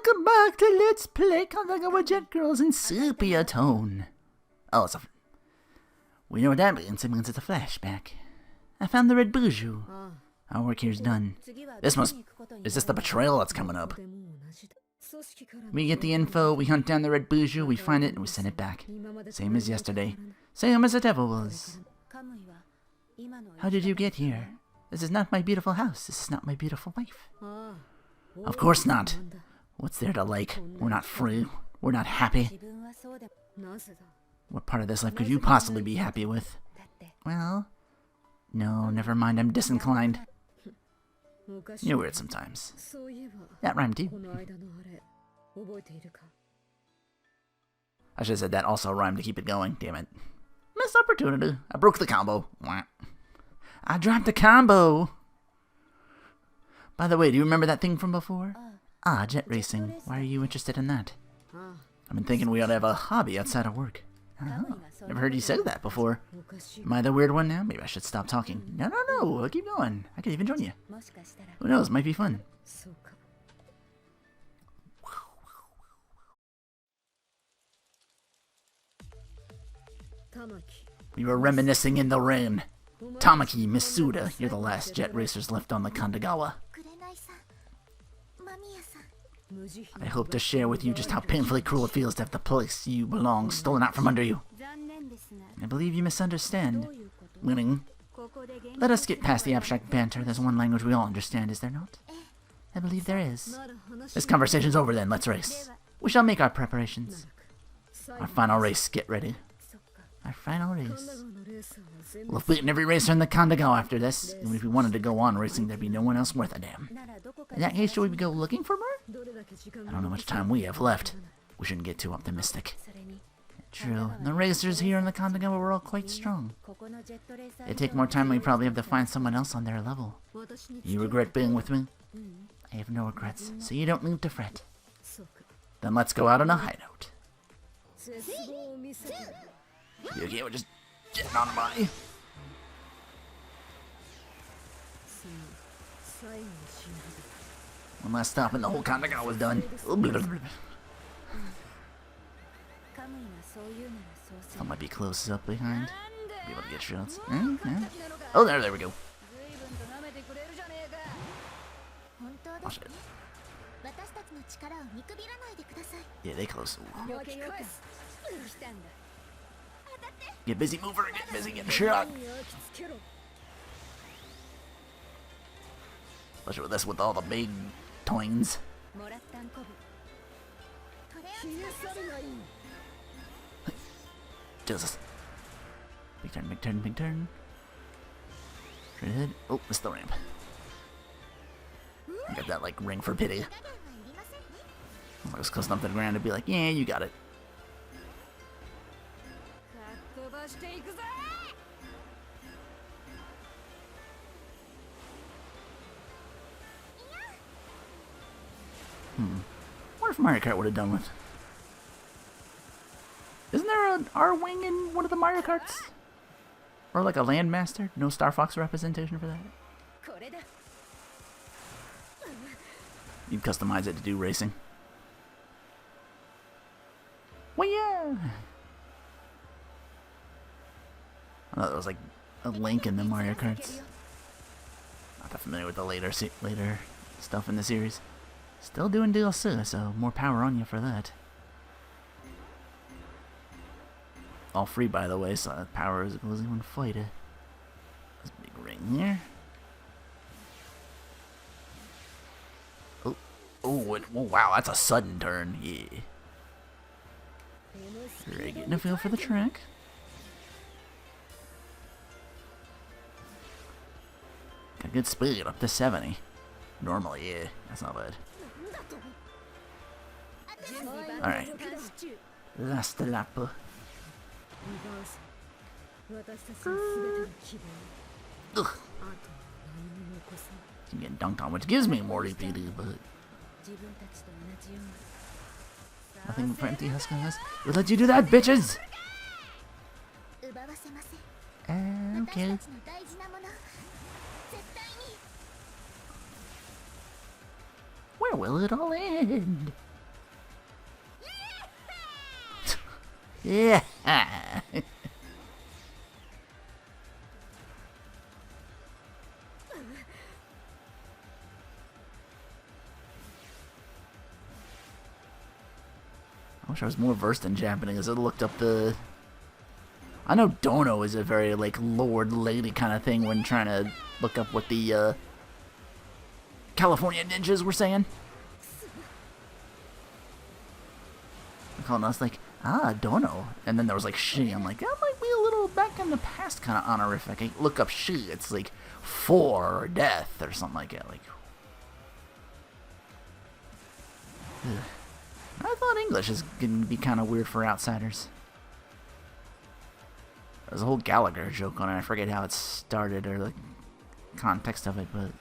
Welcome back to Let's Play Kandagawa Jet Girls in Sepia Tone. Oh, it's a... We know what that means. It means it's a flashback. I found the red bijou. Our work here's done. This must... Is this the betrayal that's coming up? We get the info, we hunt down the red bijou, we find it, and we send it back. Same as yesterday. Same as the devil was. How did you get here? This is not my beautiful house. This is not my beautiful wife. Of course not. What's there to like? We're not free. We're not happy. What part of this life could you possibly be happy with? Well, no, never mind. I'm disinclined. You're weird sometimes. That rhymed too. I should have said that also rhymed to keep it going. Damn it. Missed opportunity. I broke the combo. I dropped the combo. By the way, do you remember that thing from before? Ah, jet racing. Why are you interested in that? I've been thinking we ought to have a hobby outside of work. Oh, never heard you say that before. Am I the weird one now? Maybe I should stop talking. No. Keep going. I could even join you. Who knows? Might be fun. We were reminiscing in the rain. Tamaki, Misuda, you're the last jet racers left on the Kandagawa. I hope to share with you just how painfully cruel it feels to have the place you belong stolen out from under you. I believe you misunderstand. Meaning, let us get past the abstract banter. There's one language we all understand, is there not? I believe there is. This conversation's over then, let's race. We shall make our preparations. Our final race, get ready. Our final race. We'll have beaten every racer in the Kandagawa after this. Even if we wanted to go on racing, there'd be no one else worth a damn. In that case, should we go looking for more? I don't know how much time we have left. We shouldn't get too optimistic. True. The racers here in the Kandagawa were all quite strong. It'd take more time, we probably have to find someone else on their level. You regret being with me? I have no regrets, so you don't need to fret. Then let's go out on a high note. You okay, we're just getting on by. One last stop and the whole Kandagawa was done. I might be close up behind. Be able to get shots. Oh, there we go. Oh, shit. Yeah, they close. Get busy mover, get busy getting shot. Especially with this, with all the big toins. Jesus. Big turn, big turn, big turn. Straight ahead. Oh, missed the ramp. Got that, like, ring for pity. I was close enough to the ground to be like, yeah, you got it. What if Mario Kart would have done with? Isn't there an R-Wing in one of the Mario Karts? Or like a Landmaster? No Star Fox representation for that? You'd customize it to do racing. Well, yeah! I thought it was like a Link in the Mario Karts. Not that familiar with the later stuff in the series. Still doing DLC, so more power on you for that. All free, by the way, so power is equals even fight it. This big ring here. Oh, wow, that's a sudden turn. Yeah. Really getting a feel for the track. Got good speed, up to 70. Normally, yeah, that's not bad. Alright. Last lap. Ugh. I'm getting dunked on, which gives me more EPD, but... Nothing for empty husk on this. We'll let you do that, bitches! Okay. Where will it all end? Yeah. I wish I was more versed in Japanese. I looked up the... I know dono is a very, like, lord, lady kind of thing when trying to look up what the, California ninjas were saying. They're calling us, like, dono. And then there was, like, she. I'm like, that might be a little back in the past kind of honorific. I look up she. It's, like, for or death or something like that. Like, ugh. I thought English is going to be kind of weird for outsiders. There's a whole Gallagher joke on it. I forget how it started or the context of it, but...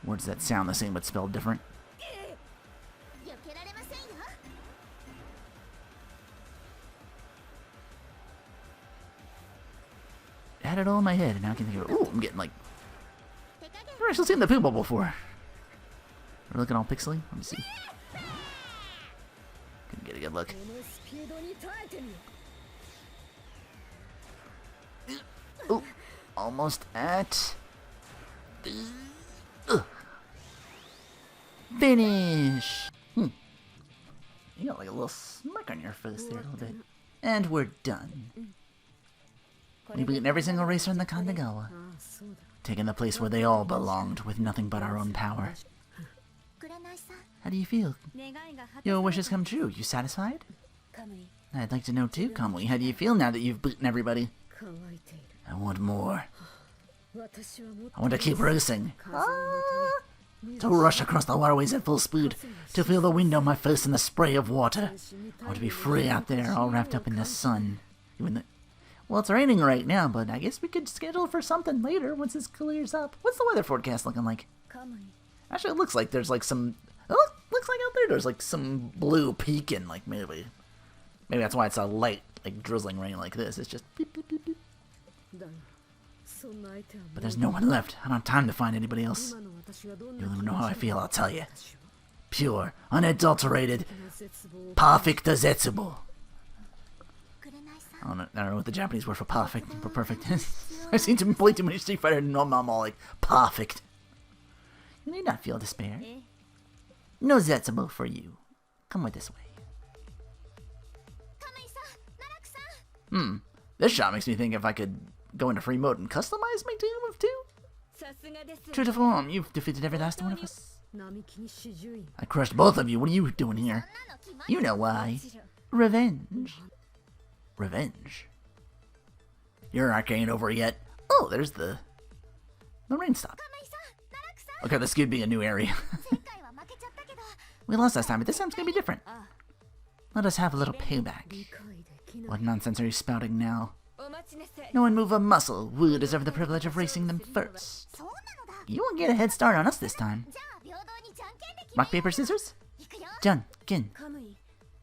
Words that sound the same but spelled different. I had it all in my head, and now I can think of it. Ooh, I'm getting like... I've actually seen the poo bubble before. We're looking all pixely. Let me see. Couldn't get a good look. Ooh, almost at... Finish! You got like a little smirk on your face there a little bit. And we're done. We've beaten every single racer in the Kandagawa, taking the place where they all belonged with nothing but our own power. How do you feel? Your wish has come true. You satisfied? I'd like to know too, Kamui. How do you feel now that you've beaten everybody? I want more. I want to keep racing. To rush across the waterways at full speed, to feel the wind on my face and the spray of water. I want to be free out there, all wrapped up in the sun. Well, it's raining right now, but I guess we could schedule for something later once this clears up. What's the weather forecast looking like? Actually, it looks like there's like some... Oh, looks like out there there's like some blue peeking, like maybe. Maybe that's why it's a light, like drizzling rain like this. It's just... Beep, beep, beep, beep. But there's no one left. I don't have time to find anybody else. You don't even know how I feel, I'll tell you. Pure, unadulterated, perfect Zetsubou. I don't know what the Japanese word for perfect is. I've seen to play too many Street Fighter and I'm all like, perfect. You need not feel despair. No Zetsubou for you. Come with this way. This shot makes me think if I could go into free mode and customize my team of two. True to form, you've defeated every last one of us. I crushed both of you. What are you doing here? You know why. Revenge. Revenge. Your arc ain't over yet. Oh, there's the rain stop. Okay, this could be a new area. We lost last time, but this time's gonna be different. Let us have a little payback. What nonsense are you spouting now? No one move a muscle. We deserve the privilege of racing them first. You won't get a head start on us this time. Rock, paper, scissors? Jun, Kin.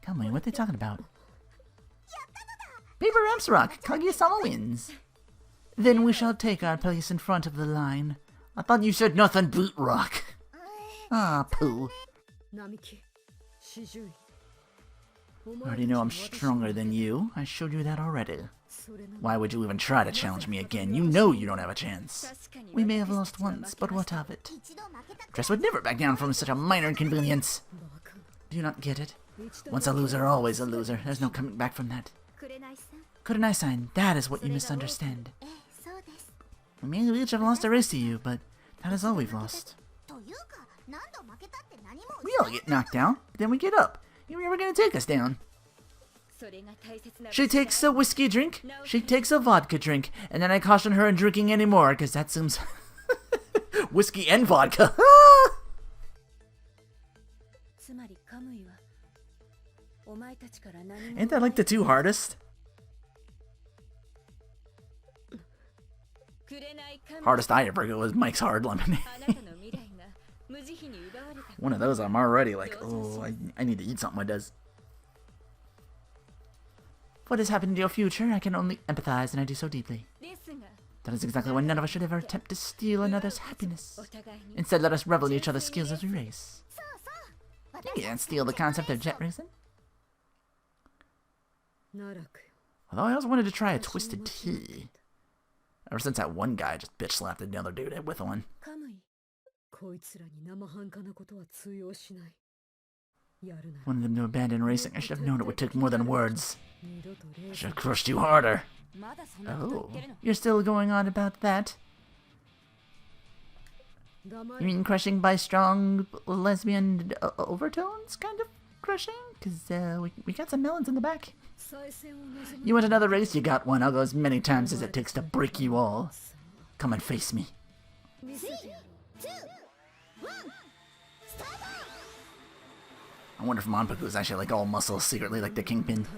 Kamui, what are they talking about? Paper, ramps, rock. Kaguya-sama wins. Then we shall take our place in front of the line. I thought you said nothing but rock. Ah, poo. I already know I'm stronger than you. I showed you that already. Why would you even try to challenge me again? You know you don't have a chance. We may have lost once, but what of it? Dress would never back down from such a minor inconvenience. Do you not get it? Once a loser, always a loser. There's no coming back from that. Kurenai-san, that is what you misunderstand. We may each have lost a race to you, but that is all we've lost. We all get knocked down, but then we get up. You're never gonna take us down. She takes a whiskey drink, she takes a vodka drink, and then I caution her in drinking anymore, because that seems... whiskey and vodka. Ain't that like the two hardest? Hardest I ever go was Mike's Hard Lemonade. One of those I'm already like, oh, I need to eat something that does. What has happened to your future? I can only empathize, and I do so deeply. That is exactly why none of us should ever attempt to steal another's happiness. Instead, let us revel in each other's skills as we race. You can't steal the concept of jet racing. Although I also wanted to try a twisted T. Ever since that one guy just bitch slapped another dude with one. Wanted them to abandon racing. I should have known it would take more than words. I should have crushed you harder. Oh, you're still going on about that? You mean crushing by strong lesbian overtones? Kind of crushing? Because we got some melons in the back. You want another race? You got one. I'll go as many times as it takes to break you all. Come and face me. I wonder if Monpaku is actually like all muscle secretly like the Kingpin.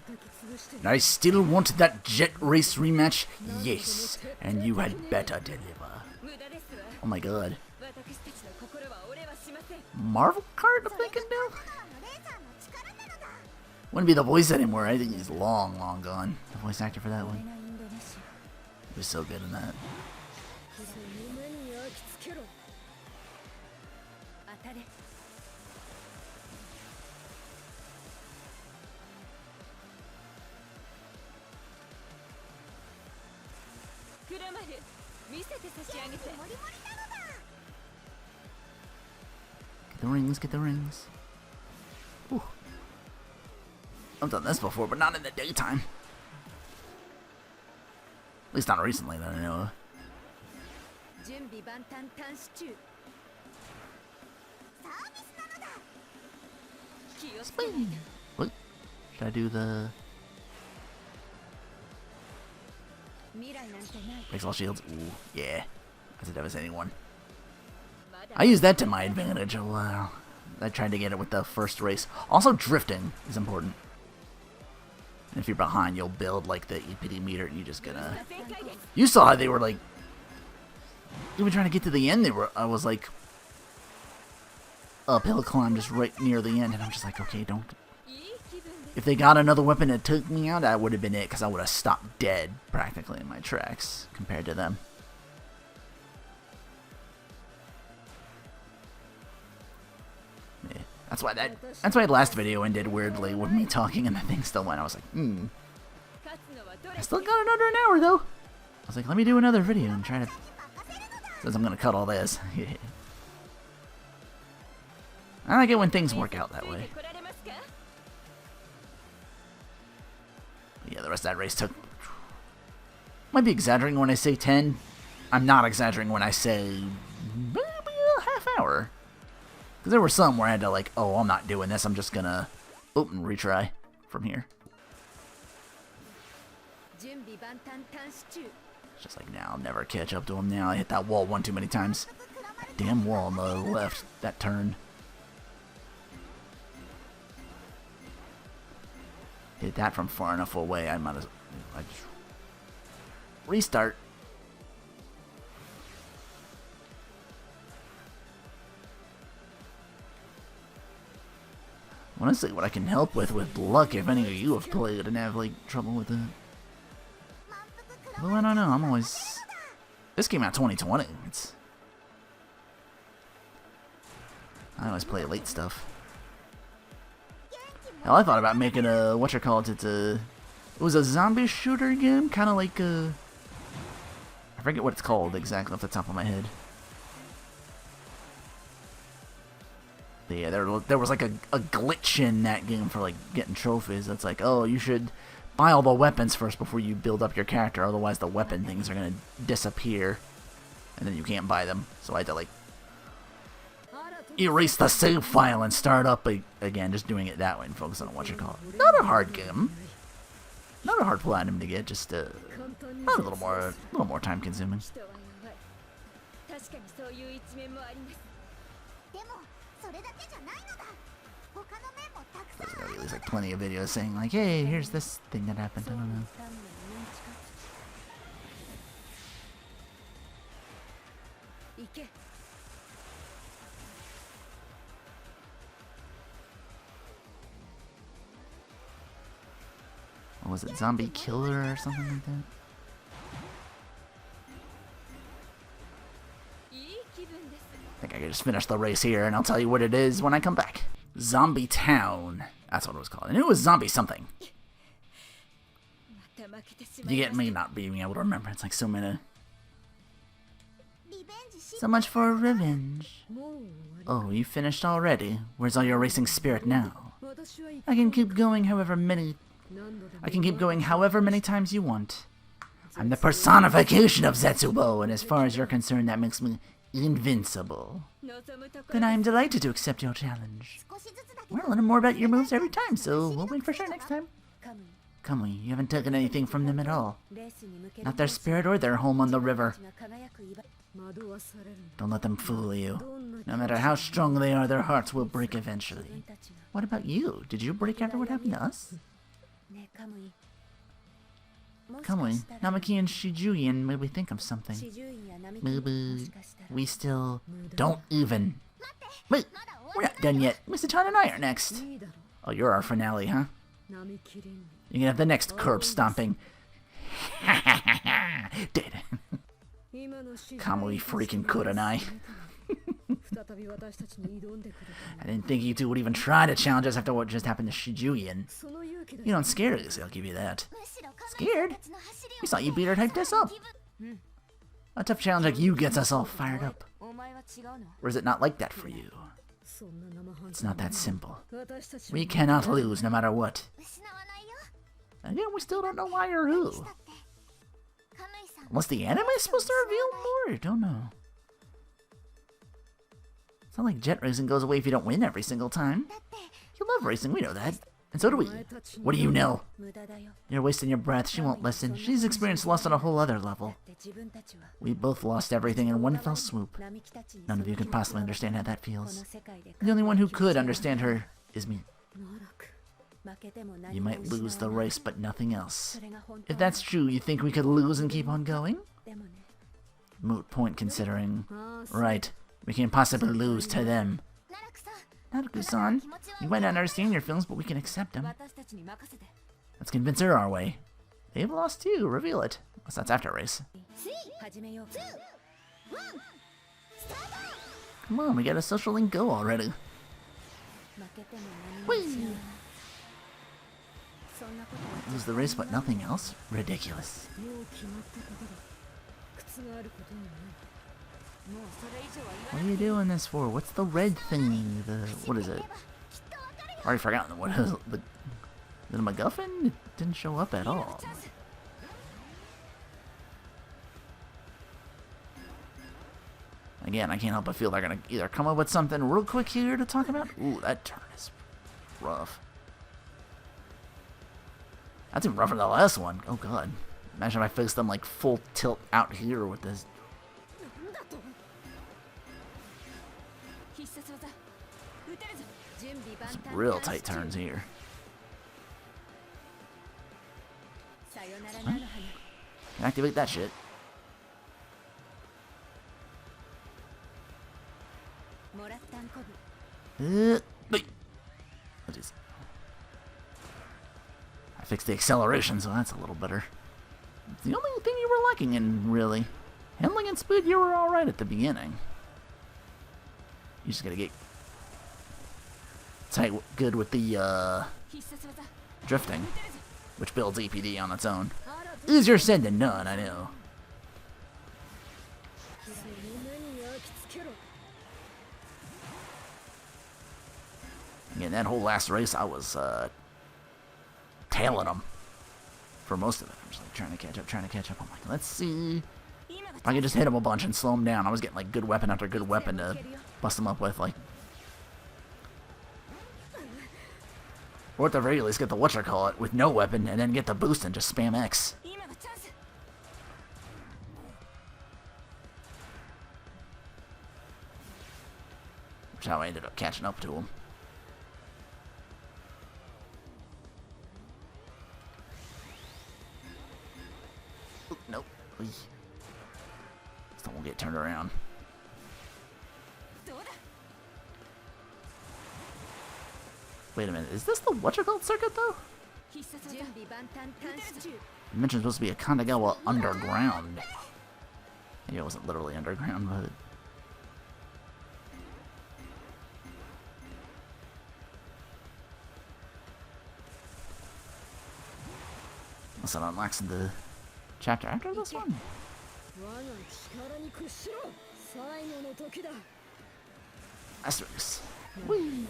I still want that jet race rematch? Yes, and you had better deliver. Oh my god. Marvel Kart, I'm thinking now? Wouldn't be the voice anymore. I think he's long, long gone. The voice actor for that one. He was so good in that. Get the rings, get the rings. Whew. I've done this before, but not in the daytime. At least not recently that I know of. Spin. What? Should I do the... Breaks all shields? Ooh, yeah. That's a devastating one. I used that to my advantage a while. I tried to get it with the first race. Also, drifting is important. And if you're behind, you'll build like the EPD meter and you're just gonna... You saw how they were like... Even trying to get to the end, I was like... Uphill climb just right near the end, and I'm just like, okay, don't... If they got another weapon that took me out, that would have been it, because I would have stopped dead, practically, in my tracks, compared to them. Yeah, that's why the last video ended weirdly, with me talking and the thing still went. I was like, I still got another an hour, though. I was like, let me do another video and try to... Says I'm going to cut all this. I like it when things work out that way. Yeah, the rest of that race took... Might be exaggerating when I say 10. I'm not exaggerating when I say... maybe a half hour. Because there were some where I had to like, oh, I'm not doing this. I'm just gonna... and retry from here. It's just like, now I'll never catch up to him now. I hit that wall one too many times. That damn wall on the left. That turn. Hit that from far enough away, I might as well just restart. I want to see what I can help with luck if any of you have played and have like trouble with it. Well, I don't know. I'm always... This came out 2020. I always play late stuff. Hell, I thought about making a, it was a zombie shooter game, kind of like a, I forget what it's called exactly off the top of my head. But yeah, there was like a glitch in that game for like getting trophies. That's like, oh, you should buy all the weapons first before you build up your character, otherwise the weapon things are gonna disappear, and then you can't buy them. So I had to like erase the save file and start up again, just doing it that way and focus on not a hard game, not a hard platinum to get, just a little more time consuming. There's gonna be at least like plenty of videos saying like, hey, here's this thing that happened. I don't know. What was it, Zombie Killer or something like that? I think I can just finish the race here, and I'll tell you what it is when I come back. Zombie Town. That's what it was called. I knew it was zombie something. You get me not being able to remember. It's like so many. So much for revenge. Oh, you finished already? Where's all your racing spirit now? I can keep going however many times you want. I'm the personification of Zetsubou, and as far as you're concerned, that makes me invincible. Then I am delighted to accept your challenge. We're learning more about your moves every time, so we'll win for sure next time. Kamui, you haven't taken anything from them at all. Not their spirit or their home on the river. Don't let them fool you. No matter how strong they are, their hearts will break eventually. What about you? Did you break after what happened to us? Kamui, Namaki and Shijuyan made me think of something. Maybe we still don't even. Wait, we're not done yet. Mr. Tan and I are next. Oh, you're our finale, huh? You can have the next curb stomping. Dead. Kamui freaking Kurenai. I didn't think you two would even try to challenge us after what just happened to Shijuyan. You don't scare us, I'll give you that. Scared? We saw you beat her type this up. A tough challenge like you gets us all fired up. Or is it not like that for you? It's not that simple. We cannot lose no matter what. Again, we still don't know why or who. Unless the anime is supposed to reveal more? I don't know. It's not like jet racing goes away if you don't win every single time. You love racing, we know that. And so do we. What do you know? You're wasting your breath, she won't listen. She's experienced loss on a whole other level. We both lost everything in one fell swoop. None of you can possibly understand how that feels. The only one who could understand her is me. You might lose the race, but nothing else. If that's true, you think we could lose and keep on going? Moot point considering. Right, we can't possibly lose to them. Naruku-san, you might not understand your feelings, but we can accept them. Let's convince her our way. They've lost too, reveal it. Unless that's after a race. Come on, we got a social link go already. Whee! Lose the race but nothing else? Ridiculous. What are you doing this for? What's the red thing? What is it? Already forgotten what is it? The MacGuffin? It didn't show up at all. Again, I can't help but feel they're gonna either come up with something real quick here to talk about. Ooh, that turn is rough. That's even rougher than the last one. Oh god. Imagine if I faced them like full tilt out here with this. Some real tight turns here. Huh? Can activate that shit. Wait. What is? I fixed the acceleration, so that's a little better. It's the only thing you were lacking in, really. Handling and speed, you were alright at the beginning. You just gotta get tight good with the drifting, which builds EPD on its own. Easier said than done, I know. Again, that whole last race, I was tailing them for most of it. I'm just like trying to catch up. I'm like, let's see if I can just hit him a bunch and slow him down. I was getting like good weapon after good weapon to bust him up with, like. Or at the very least, get the whatchamacallit with no weapon, and then get the boost and just spam X. Which is how I ended up catching up to him. Ooh, nope. Still won't get turned around. Wait a minute, is this the whatchamacallit circuit though? You mentioned it's supposed to be a Kandagawa underground. Maybe it wasn't literally underground, but Unless it unlocks in the chapter after this one. Asterix. Whee!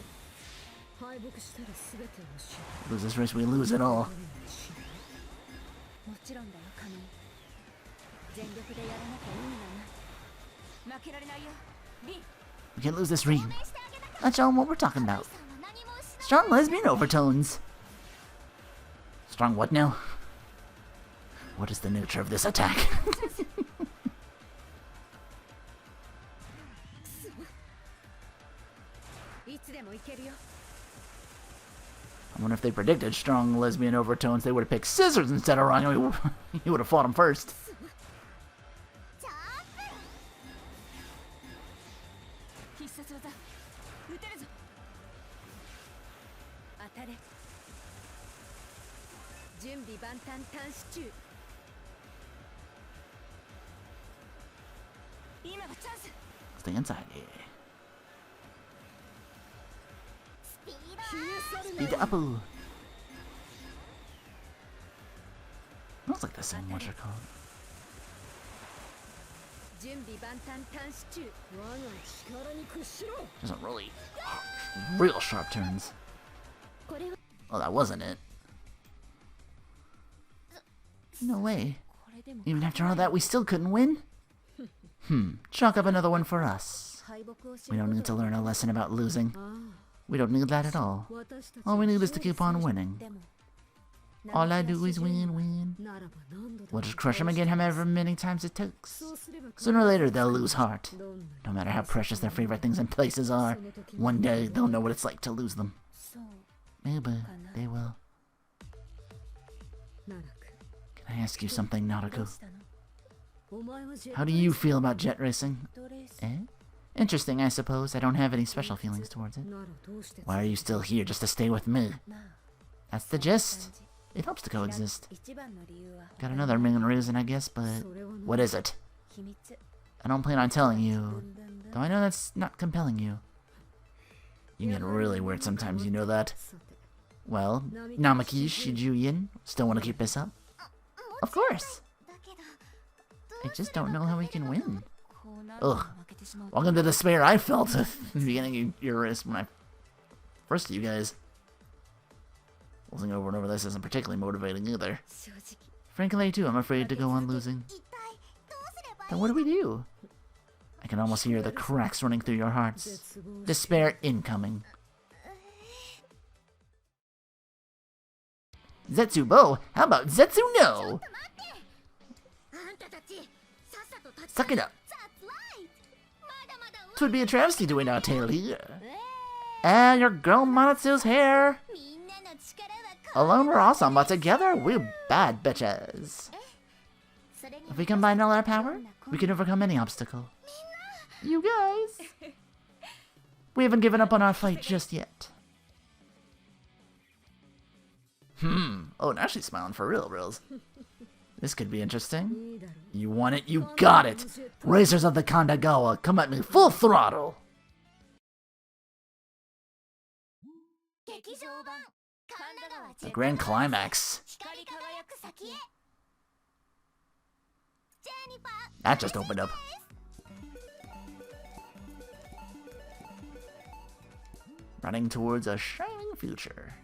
Lose this race, we lose it all. We can't lose this ring. Let's show them what we're talking about. Strong lesbian overtones. Strong what now? What is the nature of this attack? I wonder if they predicted strong lesbian overtones, they would have picked scissors instead of running. He would have fought him first. Stay inside, yeah. Speed up. Looks like the same what you're called. Doesn't really real sharp turns. Oh, that wasn't it. No way. Even after all that, we still couldn't win? Chalk up another one for us. We don't need to learn a lesson about losing. We don't need that at all. All we need is to keep on winning. All I do is win, win. We'll just crush them again however many times it takes. Sooner or later, they'll lose heart. No matter how precious their favorite things and places are, one day they'll know what it's like to lose them. Maybe they will. Can I ask you something, Naruto? How do you feel about jet racing? Eh? Interesting, I suppose. I don't have any special feelings towards it. Why are you still here, just to stay with me? That's the gist. It helps to coexist. Got another main reason, I guess, but what is it? I don't plan on telling you, though I know that's not compelling you. You get really weird sometimes, you know that. Well, Namaki Shijuyin, still want to keep this up? Of course! I just don't know how we can win. Ugh. Welcome to the despair I felt at the beginning of your race when I first to you guys. Losing over and over this isn't particularly motivating either. Frankly, too, I'm afraid to go on losing. Then what do we do? I can almost hear the cracks running through your hearts. Despair incoming. Zetsubou? How about Zetsu-NO? Suck it up. 'Twould be a travesty to win our tail here. Ah, your girl Manatsu's hair. Alone we're awesome, but together we're bad bitches. If we combine all our power, we can overcome any obstacle. You guys. We haven't given up on our fight just yet. Oh, now she's smiling for reals. This could be interesting. You want it? You got it! Racers of the Kandagawa, come at me full throttle! The grand climax. That just opened up. Running towards a shining future.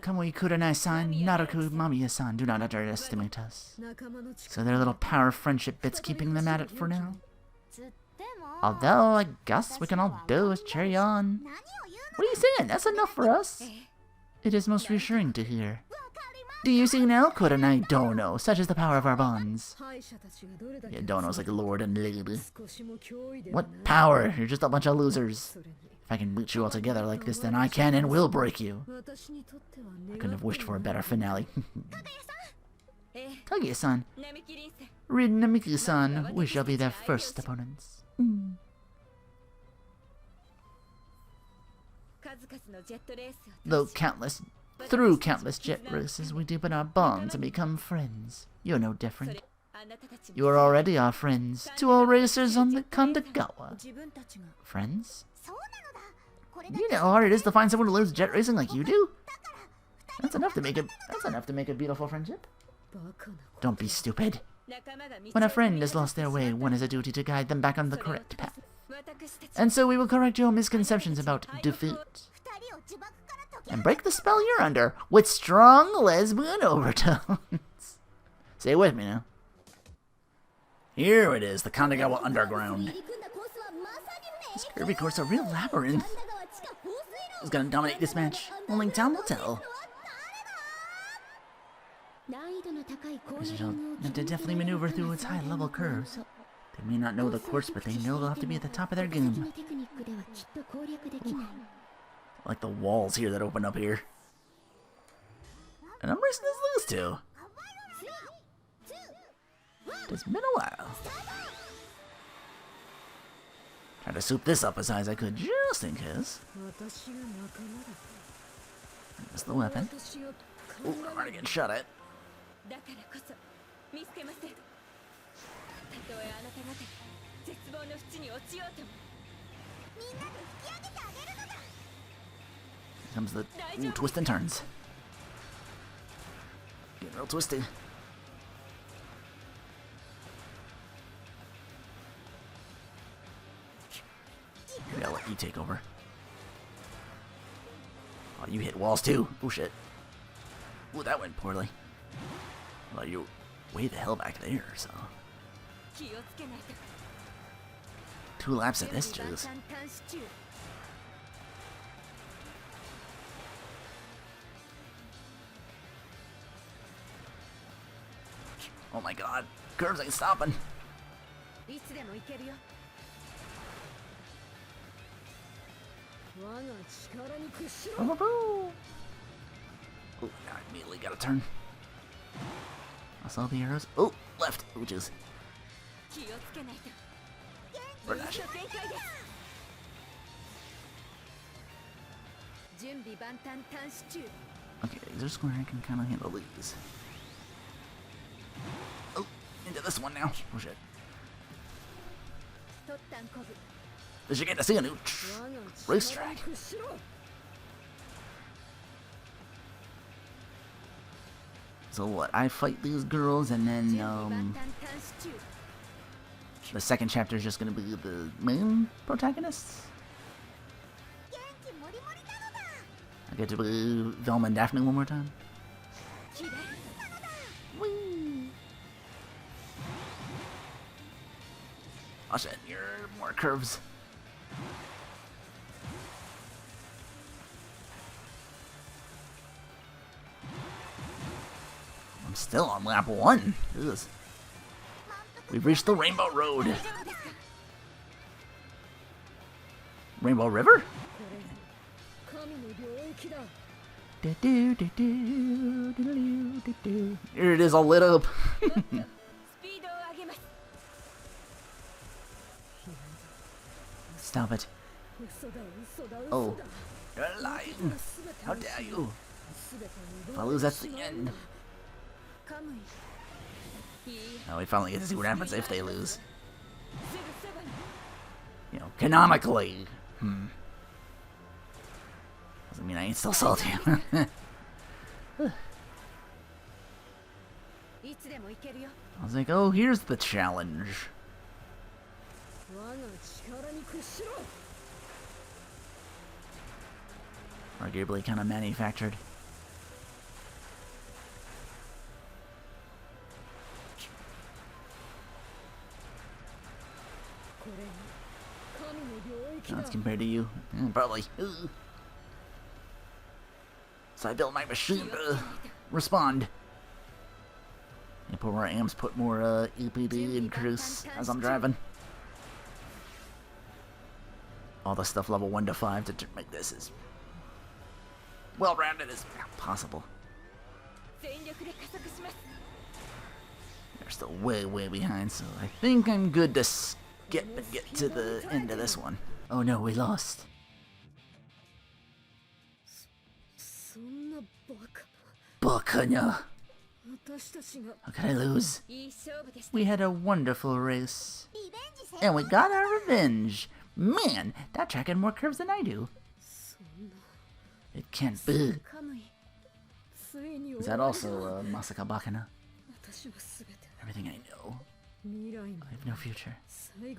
Kamui Kurenai-san, Naruto Mamiya-san, do not underestimate us. So they're little power friendship bits keeping them at it for now. Although, I guess we can all do is cheer you on. What are you saying? That's enough for us. It is most reassuring to hear. Do you see now, Kurenai Dono? Such is the power of our bonds. Yeah, Dono's like lord and lady. What power? You're just a bunch of losers. If I can beat you all together like this, then I can and will break you. I couldn't have wished for a better finale. Kaguya-san. Read Namiki-san. We shall be their first opponents. Through countless jet races, we deepen our bonds and become friends. You're no different. You are already our friends. To all racers on the Kandagawa. Friends? You know how hard it is to find someone who lives jet racing like you do? That's enough to make a beautiful friendship. Don't be stupid. When a friend has lost their way, one has a duty to guide them back on the correct path. And so we will correct your misconceptions about defeat. And break the spell you're under with strong lesbian overtones. Say it with me now. Here it is, the Kandagawa Underground. This curvy course a real labyrinth. Who's gonna dominate this match? Only time will tell. They'll have to deftly maneuver through its high-level curves. They may not know the course, but they know they'll have to be at the top of their game. Like the walls here that open up here. And I'm racing this loose too. It's been a while. Tried to soup this up as high as I could, just in case. There's the weapon. Ooh, I'm already getting shot at. Here comes the twists and turns. Getting real twisty. Maybe I'll let you take over. Oh, you hit walls too. Oh shit. Ooh, that went poorly. Well, you're way the hell back there, so. 2 laps of this, jeez. Oh my god, curves ain't stopping. Oh, now I immediately gotta turn. I saw the arrows. Oh, left, which is. Burnash. Okay, there's where I can kind of handle these. Oh, into this one now. Oh shit. Did you get to see a new racetrack? So what? I fight these girls, and then the second chapter is just gonna be the main protagonists. I get to be Velma and Daphne one more time. Whee! Oh shit! You're more curves. I'm still on lap 1. Ugh. We've reached the Rainbow Road. Rainbow River? Here it is, all lit up. Stop it. Oh, you're lying. How dare you? If I lose, that's the end. Oh, we finally get to see what happens if they lose. You know, canonically. Doesn't mean I ain't still salty. I was like, oh, here's the challenge. Arguably kind of manufactured. That's compared to you. Probably. Ugh. So I built my machine to respond. I put more amps, put more EPD increase as I'm driving. All the stuff level 1 to 5 to make this as well-rounded as possible. They're still way, way behind, so I think I'm good to skip and get to the end of this one. Oh no, we lost. Bakanya. How could I lose? We had a wonderful race. And we got our revenge. Man, that track had more curves than I do. It can't be. Is that also Masaka Bakana? Everything I know. I have no future.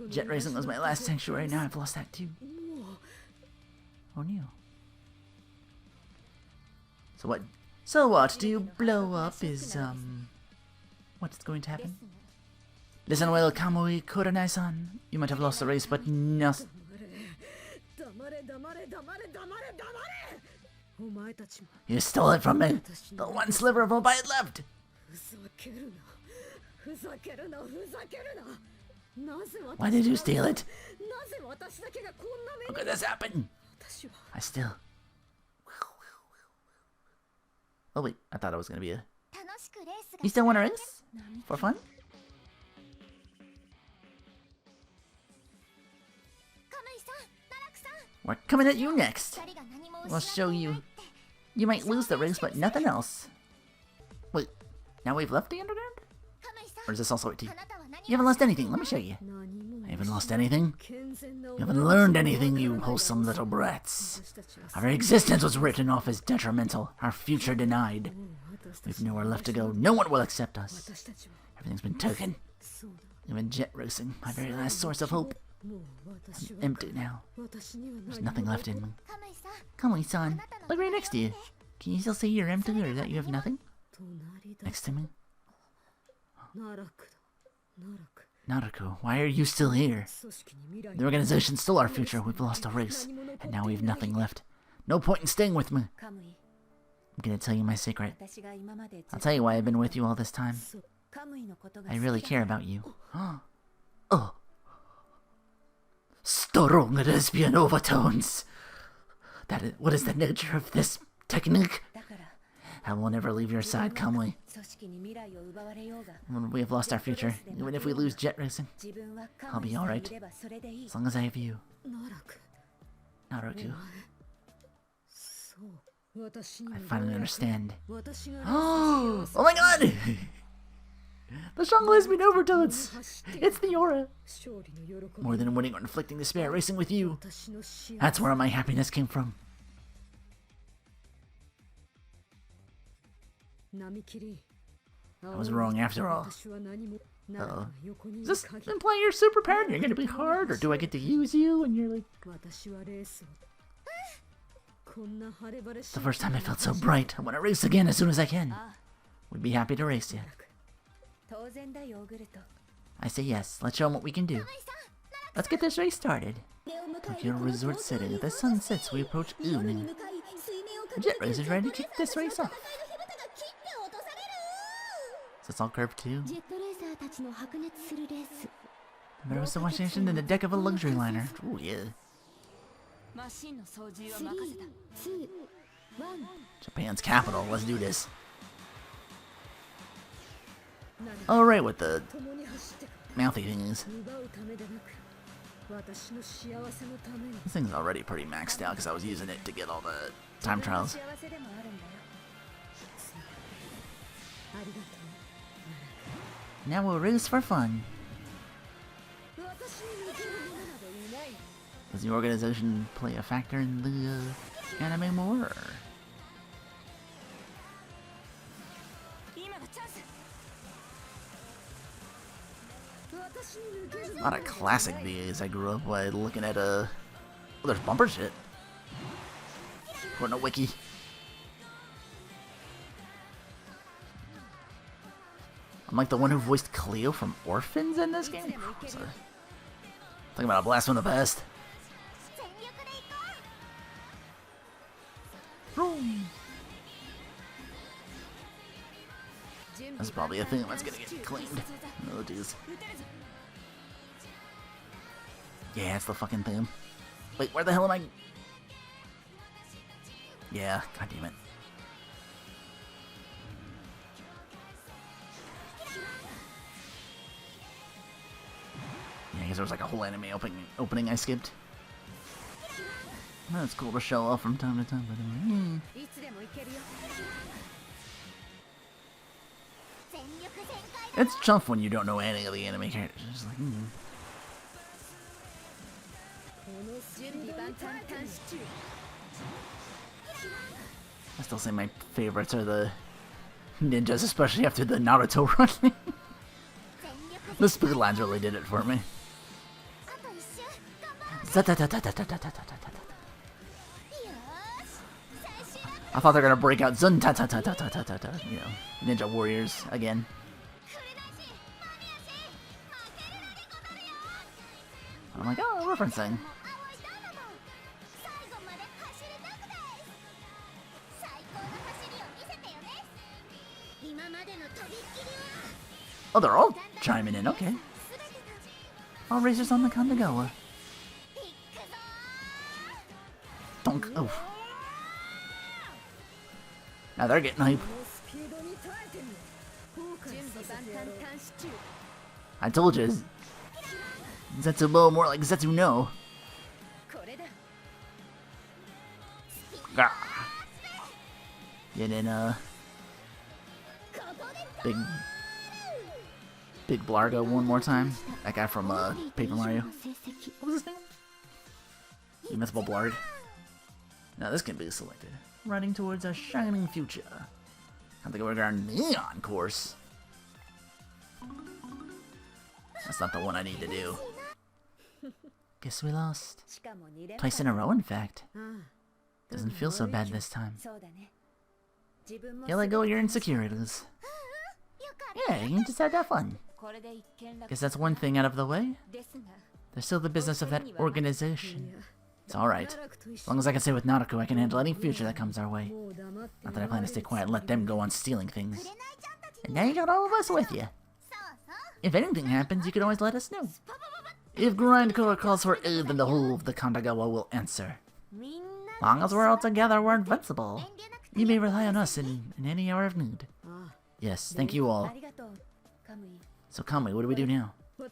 Jet racing was my last sanctuary, now I've lost that too. Oh no. So what? Do you blow up? Is, what's going to happen? Listen well, Kamui Kuranai-san. You might have lost the race, but nothing. You stole it from me. The one sliver of hope I had left. Why did you steal it? How could this happen? I still... Oh wait, I thought it was gonna be a... You still want to race? For fun? We're coming at you next. We'll show you. You might lose the race, but nothing else. Wait, now we've left the underground? Or is this also a team? You haven't lost anything, let me show you. I haven't lost anything. You haven't learned anything, you wholesome little brats. Our existence was written off as detrimental, our future denied. We've nowhere left to go, no one will accept us. Everything's been taken. Even jet racing, my very last source of hope. I'm empty now. There's nothing left in me. Kamui-san, look right next to you. Can you still say you're empty or that you have nothing? Next to me? Naruko, why are you still here? The organization stole our future, we've lost a race, and now we have nothing left. No point in staying with me. I'm gonna tell you my secret. I'll tell you why I've been with you all this time. I really care about you. Oh. Strong lesbian overtones. What is the nature of this technique? I will never leave your side, Kamui. When we have lost our future, even if we lose jet racing, I'll be alright. As long as I have you. Naruko. I finally understand. Oh my god! The strong lesbian overtones! It's the aura! More than winning or inflicting despair, racing with you. That's where my happiness came from. I was wrong after all. Uh-oh. Does this imply you're super powered and you're gonna be hard, or do I get to use you and you're like... It's the first time I felt so bright. I want to race again as soon as I can. We'd be happy to race you. I say yes. Let's show them what we can do. Let's get this race started. Tokyo Resort City. The sun sets. We approach evening. The jet race is ready to kick this race off. Is this all curved too? There was so much action in the deck of a luxury liner. Ooh, yeah. Japan's capital. Let's do this. Alright with the mouthy things. This thing's already pretty maxed out because I was using it to get all the time trials. Now we'll race for fun. Does the organization play a factor in the anime more? Or? A lot of classic VAs I grew up by looking at oh, there's bumper shit. According to Wiki. I'm like the one who voiced Cleo from Orphans in this game. Talking about a blast from the past. That's probably a thing that's gonna get cleaned. Oh, jeez. Yeah, it's the fucking thing. Wait, where the hell am I? Yeah, god damn it. Yeah, I guess there was like a whole anime opening I skipped. That's cool to show off from time to time, but anyway. It's tough when you don't know any of the anime characters. It's like, I still say my favorites are the ninjas, especially after the Naruto run. The speed lines really did it for me. I thought they're gonna break out Zun ta ta ta ta ta ta ta ta, you know, Ninja Warriors again. I'm like, oh, referencing. Oh, they're all chiming in, okay. All racers on the Kandagawa. Donk. Oh. Now they're getting hype. I told you. Zetsubou more like Zetsu-NO. Get in Big Blargo one more time. That guy from Paper Mario. What was his name? Invincible Blarg. Now this can be selected. Running towards a shining future. I think we're going neon course. That's not the one I need to do. Guess we lost. Twice in a row, in fact. Doesn't feel so bad this time. You let go of your insecurities. Yeah, you just had that fun. Guess that's one thing out of the way. There's still the business of that organization. It's alright. As long as I can stay with Naruto, I can handle any future that comes our way. Not that I plan to stay quiet and let them go on stealing things. And now you got all of us with you. If anything happens, you can always let us know. If Grindcore calls for aid, then the whole of the Kandagawa will answer. Long as we're all together, we're invincible. You may rely on us in any hour of need. Yes, thank you all. So Kamui, what do we do now? I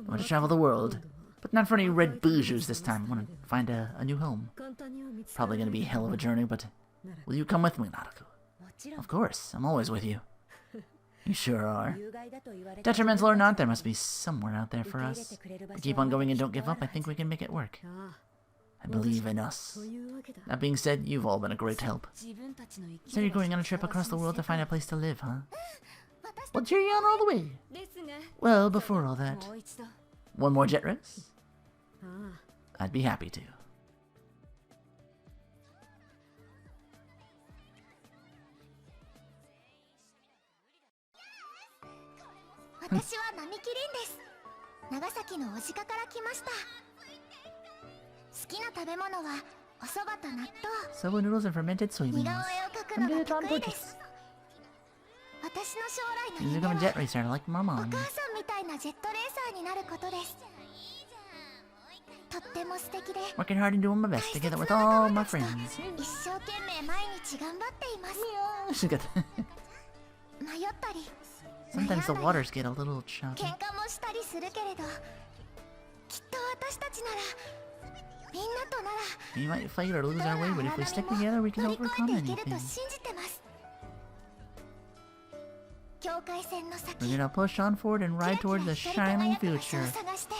want to travel the world, but not for any red bijous this time. I want to find a new home. Probably going to be a hell of a journey, but will you come with me, Naruto? Of course, I'm always with you. You sure are. Detrimental or not, there must be somewhere out there for us. If we keep on going and don't give up, I think we can make it work. I believe in us. That being said, you've all been a great help. So you're going on a trip across the world to find a place to live, huh? Well, cheer you on all the way. Well, before all that, one more jet race? I'd be happy to. Soba noodles and fermented soybeans. I'm gonna try and purchase. She's become a jet racer like my mom. Working hard and doing my best together with all my friends. She got Sometimes the waters get a little choppy. We might fight or lose our way, but if we stick together, we can overcome anything. We're gonna push on forward and ride towards a shining future.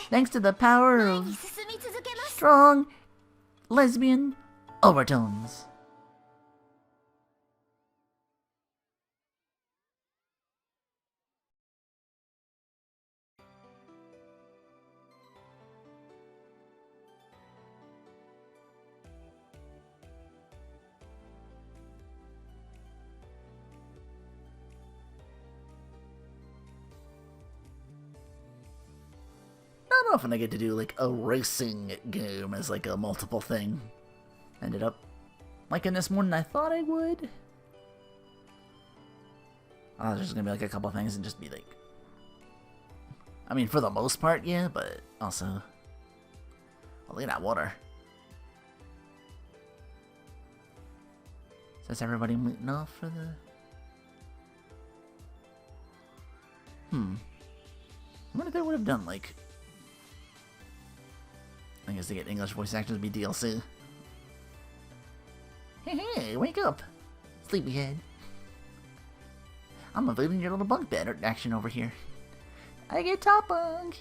Thanks to the power of strong lesbian overtones. Not often I get to do like a racing game as like a multiple thing. Ended up liking this more than I thought I would. I thought there's just gonna be like a couple things and just be like, I mean, for the most part, yeah, but also, oh, look at that water. So is everybody meeting off for the? I wonder if they would have done like, I guess to get English voice actors to be DLC. Hey, wake up, sleepyhead. I'm avoiding your little bunk bed action over here. I get top bunk.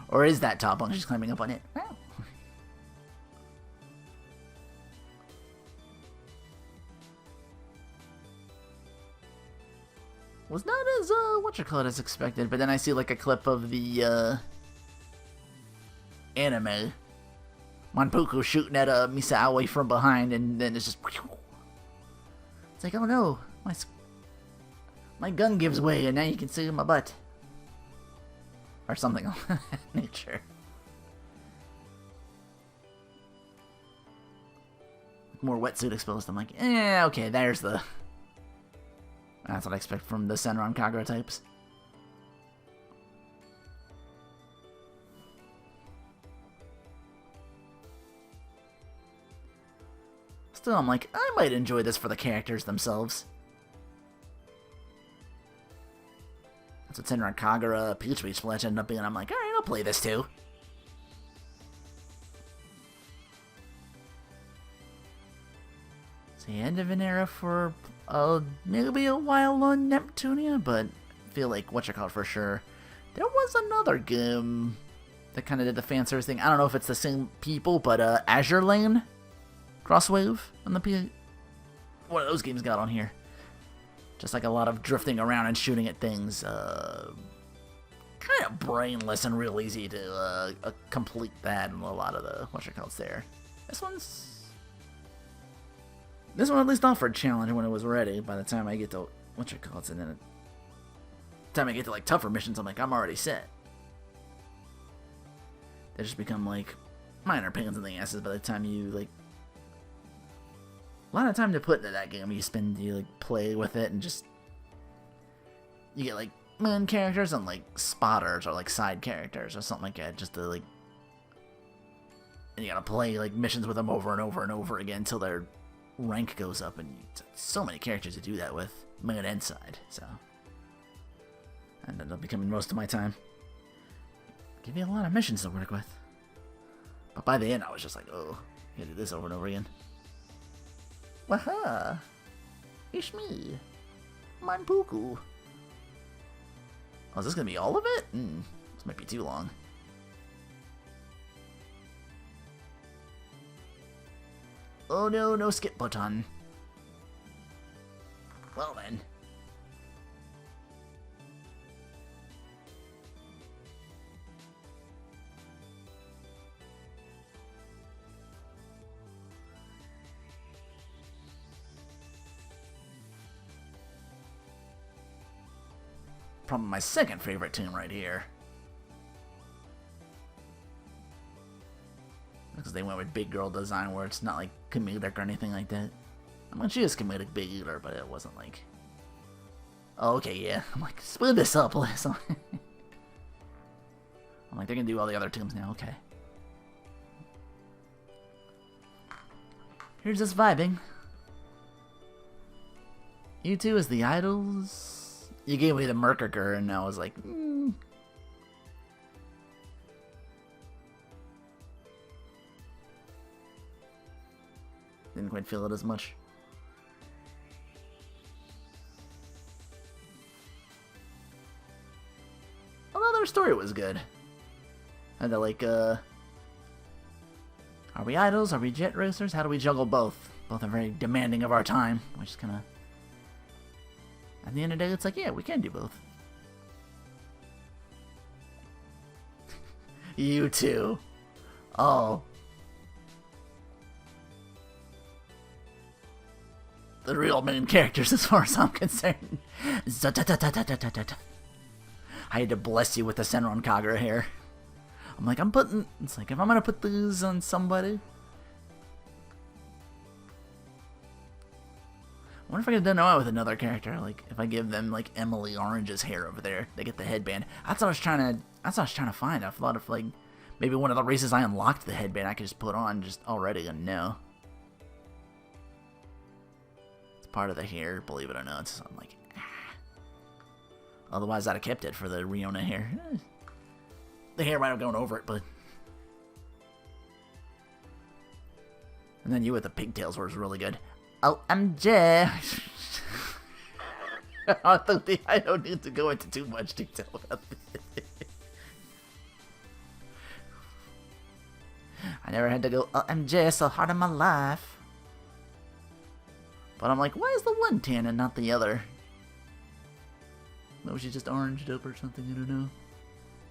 Or is that top bunk just climbing up on it? Wow. was not as, as expected, but then I see, like, a clip of the, anime. Manpuku shooting at, Misao from behind, and then it's just... It's like, oh no, my gun gives way, and now you can see my butt. Or something of that nature. More wetsuit exposed. I'm like, okay, there's the... That's what I expect from the Senran Kagura types. Still, I'm like, I might enjoy this for the characters themselves. That's what Senran Kagura, Peach Splash ended up being. I'm like, alright, I'll play this too. It's the end of an era for maybe a while on Neptunia, but I feel like for sure. There was another game that kind of did the fan service thing. I don't know if it's the same people, but Azure Lane Crosswave on the P. One of those games got on here. Just like a lot of drifting around and shooting at things. Kind of brainless and real easy to complete that and a lot of the there. This one at least offered challenge when it was ready. By the time I get to and then the time I get to like tougher missions, I'm like, I'm already set. They just become like minor pains in the asses by the time you like. A lot of time to put into that game. You like play with it and just you get like main characters and like spotters or like side characters or something like that, just to like, and you gotta play like missions with them over and over and over again until their rank goes up, and so many characters to do that with, main and side. So, and ended up becoming most of my time. Give you a lot of missions to work with, but by the end I was just like, oh, I gotta do this over and over again. Waha! It's me, Manpuku. Oh, is this gonna be all of it? This might be too long. Oh no, no skip button. Well then. Probably my second favorite team right here. Because they went with big girl design where it's not like comedic or anything like that. I mean, she is comedic big eater, but it wasn't like... Oh, okay, yeah. I'm like, split this up, Liz. I'm like, they're gonna do all the other teams now, okay. Here's us vibing. You two as the idols... You gave me the Merkerker, and I was like, Didn't quite feel it as much. Although their story was good. Had to like, are we idols? Are we jet racers? How do we juggle both? Both are very demanding of our time, which is kind of... At the end of the day, it's like, yeah, we can do both. You too. Oh. The real main characters as far as I'm concerned. I had to bless you with the Senran Kagura hair. I'm like, it's like, if I'm gonna put these on somebody... I wonder if I could have done that with another character, like if I give them like Emily Orange's hair over there, they get the headband. That's what I was trying to find. I thought if like maybe one of the races I unlocked the headband I could just put on just already, and no. It's part of the hair, believe it or not. So I'm like, Otherwise I'd have kept it for the Riona hair. The hair might have gone over it, but... And then you with the pigtails was really good. Oh, I'm Jay. I don't need to go into too much detail about this. I never had to go, OMG, so hard in my life. But I'm like, why is the one tan and not the other? Maybe she's just oranged up or something, I don't know.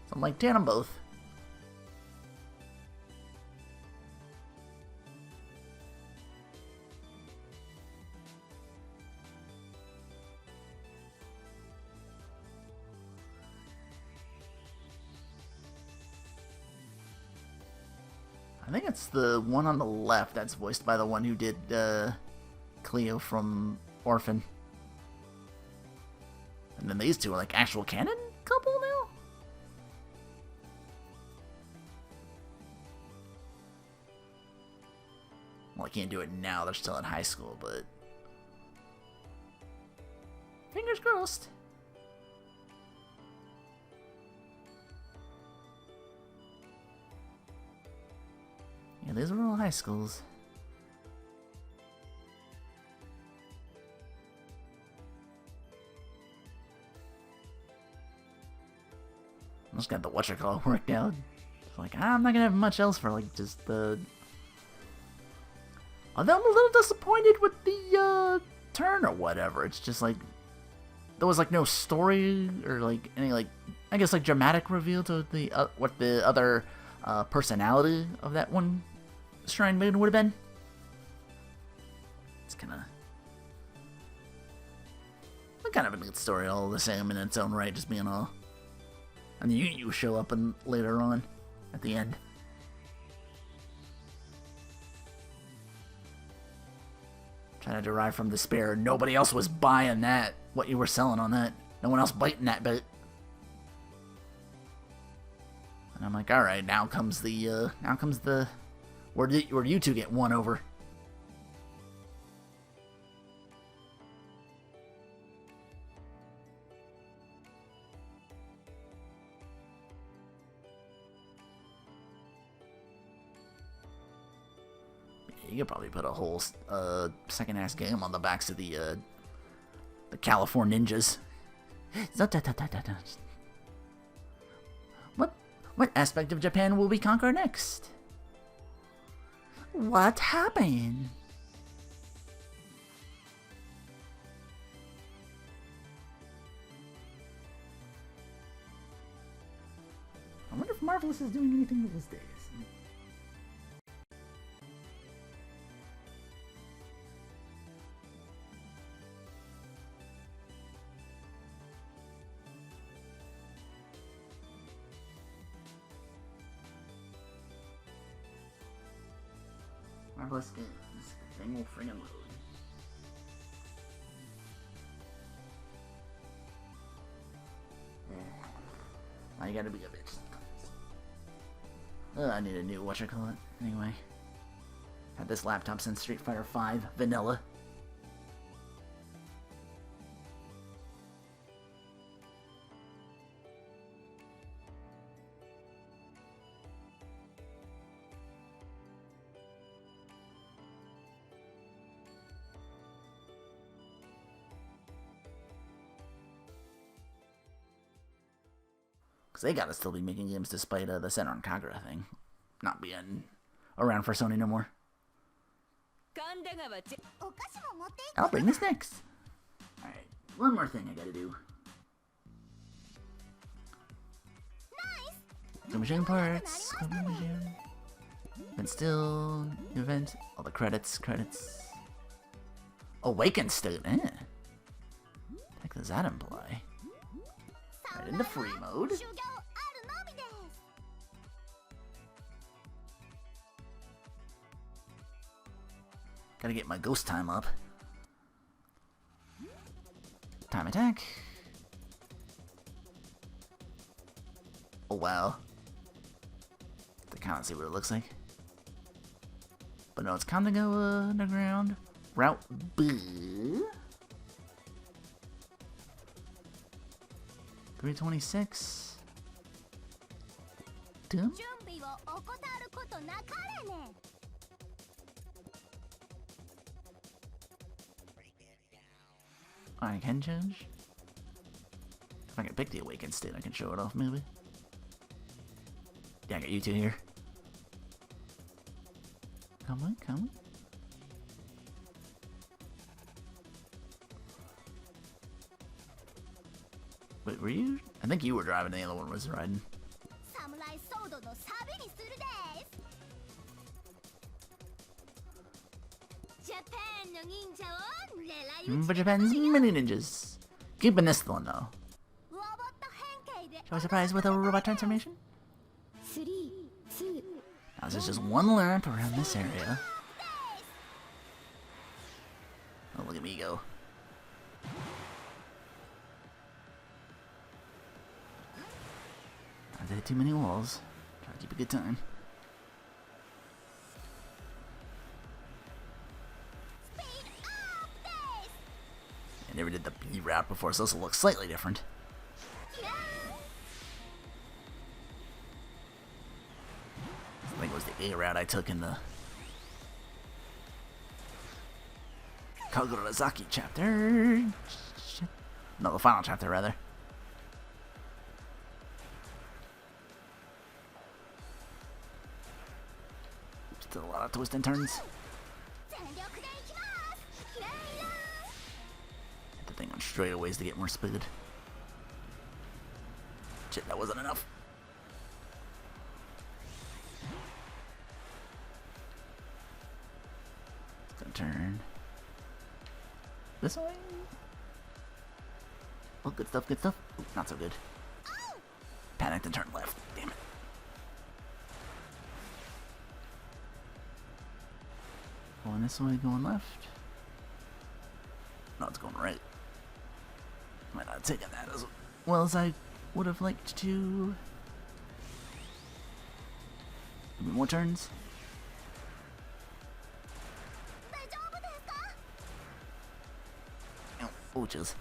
So I'm like, tan them both. I think it's the one on the left that's voiced by the one who did Cleo from Orphan. And then these two are like actual canon couple now? Well, I can't do it now, they're still in high school, but... fingers crossed. Yeah, these were all high schools. I just got the whatchamacallit worked out. It's like, I'm not gonna have much else for, like, just the... Although I'm a little disappointed with the, turn or whatever. It's just, like... There was, like, no story or, like, any, like... I guess, like, dramatic reveal to the, what the other, personality of that one Shrine Maiden would have been. It's kind of a neat story, all the same in its own right, just being all... And you show up and later on, at the end. Trying to derive from despair. Nobody else was buying that, what you were selling on that. No one else biting that bit. And I'm like, alright, now comes the, where you two get won over. You could probably put a whole second-ass game on the backs of the California Ninjas. What aspect of Japan will we conquer next? What happened? I wonder if Marvelous is doing anything these days. Marvelous games. Thing will friggin' load. Now you gotta be a bitch. I need a new whatchamacallit. Anyway. Had this laptop since Street Fighter V Vanilla. Because they gotta still be making games despite the Senran Kagura thing not being around for Sony no more. I'll bring this next. Alright, one more thing I gotta do. Machine parts. But still, event. All the credits. Awakened state, eh? What the heck does that imply? Right into free mode. Gotta get my ghost time up. Time attack. Oh wow. To kind of see what it looks like. But no, it's Kandagawa underground. Route B. 326. Doom? I can change. If I can pick the awakened state, I can show it off maybe. Yeah, I got you two here. Come on, come on. Wait, were you? I think you were driving, the other one was riding. But Japan's mini ninjas. Keeping this one though. Show a surprise with a robot transformation? Now there's just one lap around this area. Oh, look at me go. Not to hit too many walls. Try to keep a good time. I never did the B route before, so this will look slightly different. I think it was the A route I took in the Kagurasaki chapter. Shit. No, the final chapter, rather. Still a lot of twists and turns. Hit the thing on straightaways to get more speed. Shit, that wasn't enough. It's gonna turn this way. Oh, good stuff, good stuff. Ooh, not so good. Panicked and turned left. Damn it. Going this way, going left. No, it's going right. Might not have taken that as well as I would have liked to. A bit more turns. Oh, jeez.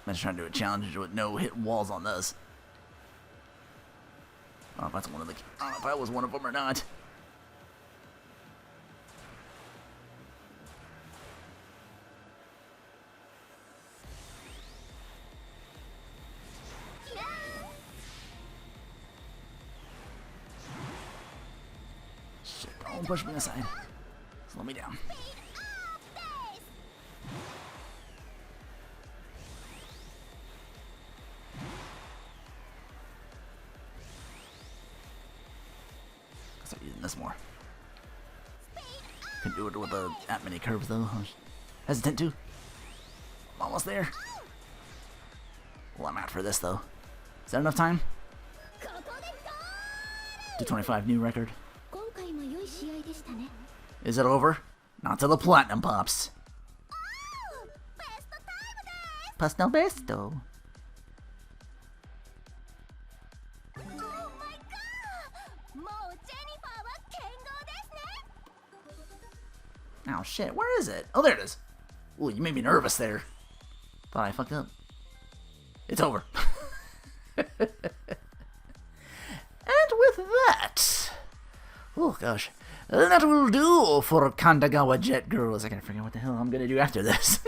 I'm just trying to do a challenge with no hit walls on this. I don't know if that's one of the. I don't know if that was one of them or not. Shit, don't push me aside. Slow me down. Start using this more. Can do it with that many curves though. I was hesitant to. I'm almost there. Well, I'm out for this though. Is that enough time? 225 new record. Is it over? Not till the platinum pops. Pasto besto. Oh shit, where is it? Oh, there it is. Ooh, you made me nervous there. Thought I fucked up. It's over. And with that, oh gosh, that will do for Kandagawa Jet Girls. I gotta figure out what the hell I'm gonna do after this.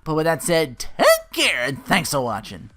But with that said, take care and thanks for watching.